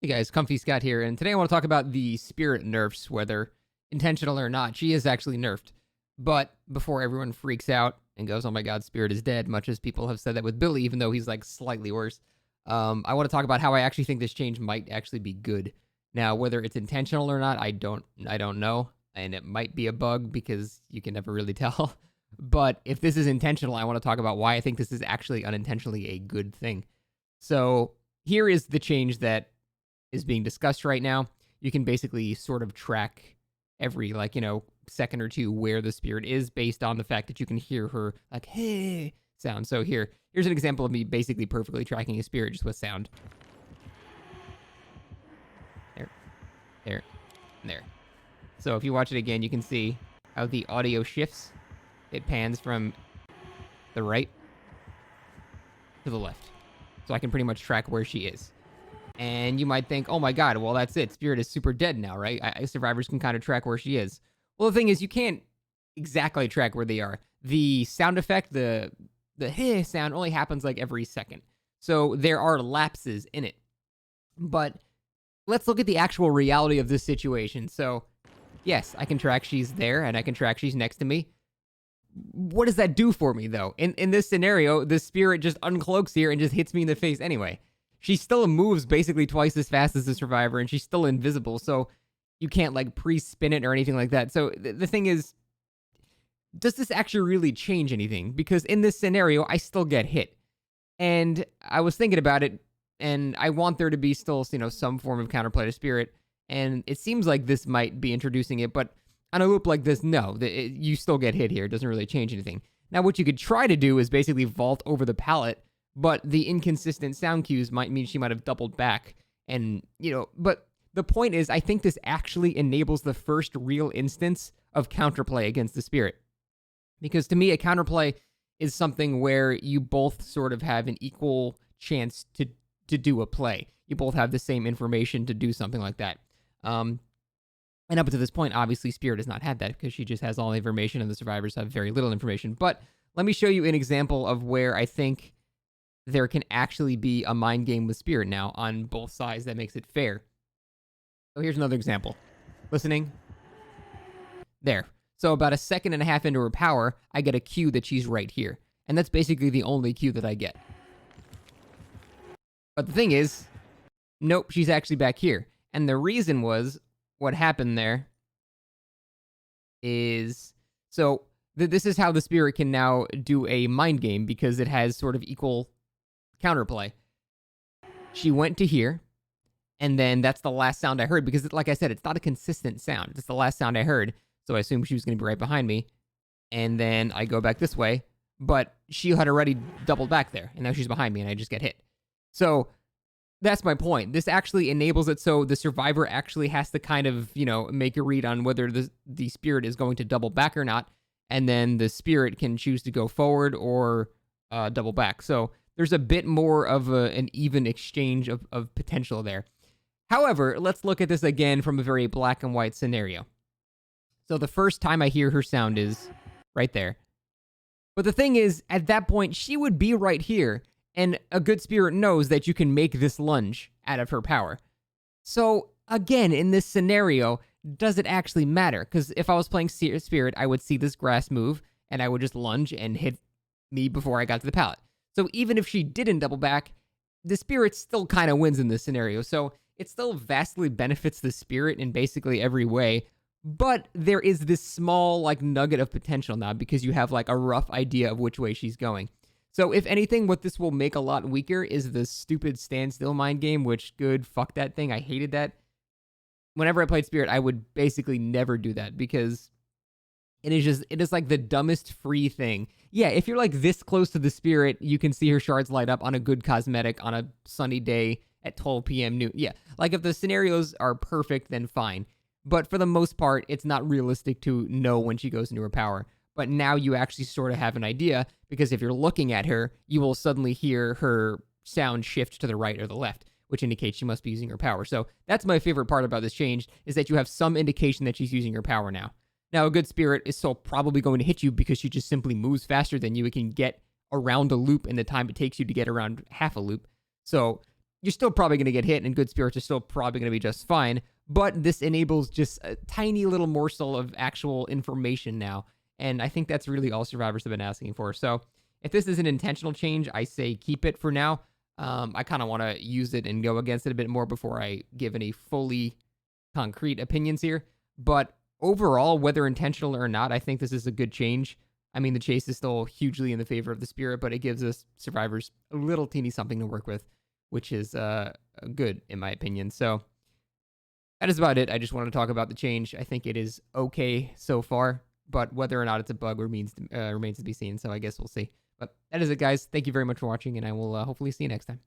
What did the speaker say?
Hey guys, Comfy Scott here, and today I want to talk about the spirit nerfs, whether intentional or not. She is actually nerfed. But before everyone freaks out and goes, oh my god, spirit is dead, much as people have said that with Billy, even though he's like slightly worse, I want to talk about how I actually think this change might actually be good. Now, whether it's intentional or not, I don't know. And it might be a bug because you can never really tell. But if this is intentional, I want to talk about why I think this is actually unintentionally a good thing. So here is the change that is being discussed right now. You can basically sort of track every second or two where the spirit is based on the fact that you can hear her like hey sound. So here's an example of me basically perfectly tracking a spirit just with sound. There, there. So if you watch it again, you can see how the audio shifts. It pans from the right to the left. So I can pretty much track where she is. And you might think, oh my god, well that's it. Spirit is super dead now, right? Survivors can kind of track where she is. Well, the thing is, you can't exactly track where they are. The sound effect, the heh sound only happens like every second. So there are lapses in it. But let's look at the actual reality of this situation. So yes, I can track she's there and I can track she's next to me. What does that do for me though? In this scenario, the spirit just uncloaks here and just hits me in the face anyway. She still moves basically twice as fast as the survivor, and she's still invisible, so you can't, like, pre-spin it or anything like that. So the thing is, does this actually really change anything? Because in this scenario, I still get hit. And I was thinking about it, and I want there to be still, some form of counterplay to spirit, and it seems like this might be introducing it, but on a loop like this, no, you still get hit here. It doesn't really change anything. Now, what you could try to do is basically vault over the pallet, but the inconsistent sound cues might mean she might have doubled back. And, but the point is, I think this actually enables the first real instance of counterplay against the spirit. Because to me, a counterplay is something where you both sort of have an equal chance to do a play. You both have the same information to do something like that. And up to this point, obviously, Spirit has not had that because she just has all the information and the survivors have very little information. But let me show you an example of where I think there can actually be a mind game with Spirit now on both sides that makes it fair. So here's another example. Listening. There. So about a second and a half into her power, I get a cue that she's right here. And that's basically the only cue that I get. But the thing is, nope, she's actually back here. And the reason was, what happened there is, so this is how the spirit can now do a mind game because it has sort of equal counterplay. She went to here, and then that's the last sound I heard because, like I said, it's not a consistent sound. It's the last sound I heard, so I assumed she was going to be right behind me. And then I go back this way, but she had already doubled back there, and now she's behind me, and I just get hit. So that's my point. This actually enables it so the survivor actually has to kind of, make a read on whether the spirit is going to double back or not, and then the spirit can choose to go forward or double back. So there's a bit more of an even exchange of potential there. However, let's look at this again from a very black and white scenario. So the first time I hear her sound is right there. But the thing is, at that point, she would be right here, and a good spirit knows that you can make this lunge out of her power. So again, in this scenario, does it actually matter? Because if I was playing spirit, I would see this grass move, and I would just lunge and hit me before I got to the pallet. So even if she didn't double back, the spirit still kind of wins in this scenario. So it still vastly benefits the spirit in basically every way. But there is this small nugget of potential now because you have a rough idea of which way she's going. So if anything, what this will make a lot weaker is the stupid standstill mind game, which fuck that thing. I hated that. Whenever I played Spirit, I would basically never do that because it is the dumbest free thing. Yeah, if you're this close to the spirit, you can see her shards light up on a good cosmetic on a sunny day at 12 p.m. noon. Yeah, if the scenarios are perfect, then fine. But for the most part, it's not realistic to know when she goes into her power. But now you actually sort of have an idea because if you're looking at her, you will suddenly hear her sound shift to the right or the left, which indicates she must be using her power. So that's my favorite part about this change is that you have some indication that she's using her power now. Now, a good spirit is still probably going to hit you because she just simply moves faster than you. It can get around a loop in the time it takes you to get around half a loop. So you're still probably going to get hit, and good spirits are still probably going to be just fine. But this enables just a tiny little morsel of actual information now. And I think that's really all survivors have been asking for. So if this is an intentional change, I say keep it for now. I kind of want to use it and go against it a bit more before I give any fully concrete opinions here. But overall, whether intentional or not, I think this is a good change. I mean, the chase is still hugely in the favor of the spirit, but it gives us survivors a little teeny something to work with, which is good in my opinion. So that is about it. I just want to talk about the change. I think it is okay so far, but whether or not it's a bug remains to be seen. So I guess we'll see. But that is it, guys. Thank you very much for watching, and I will hopefully see you next time.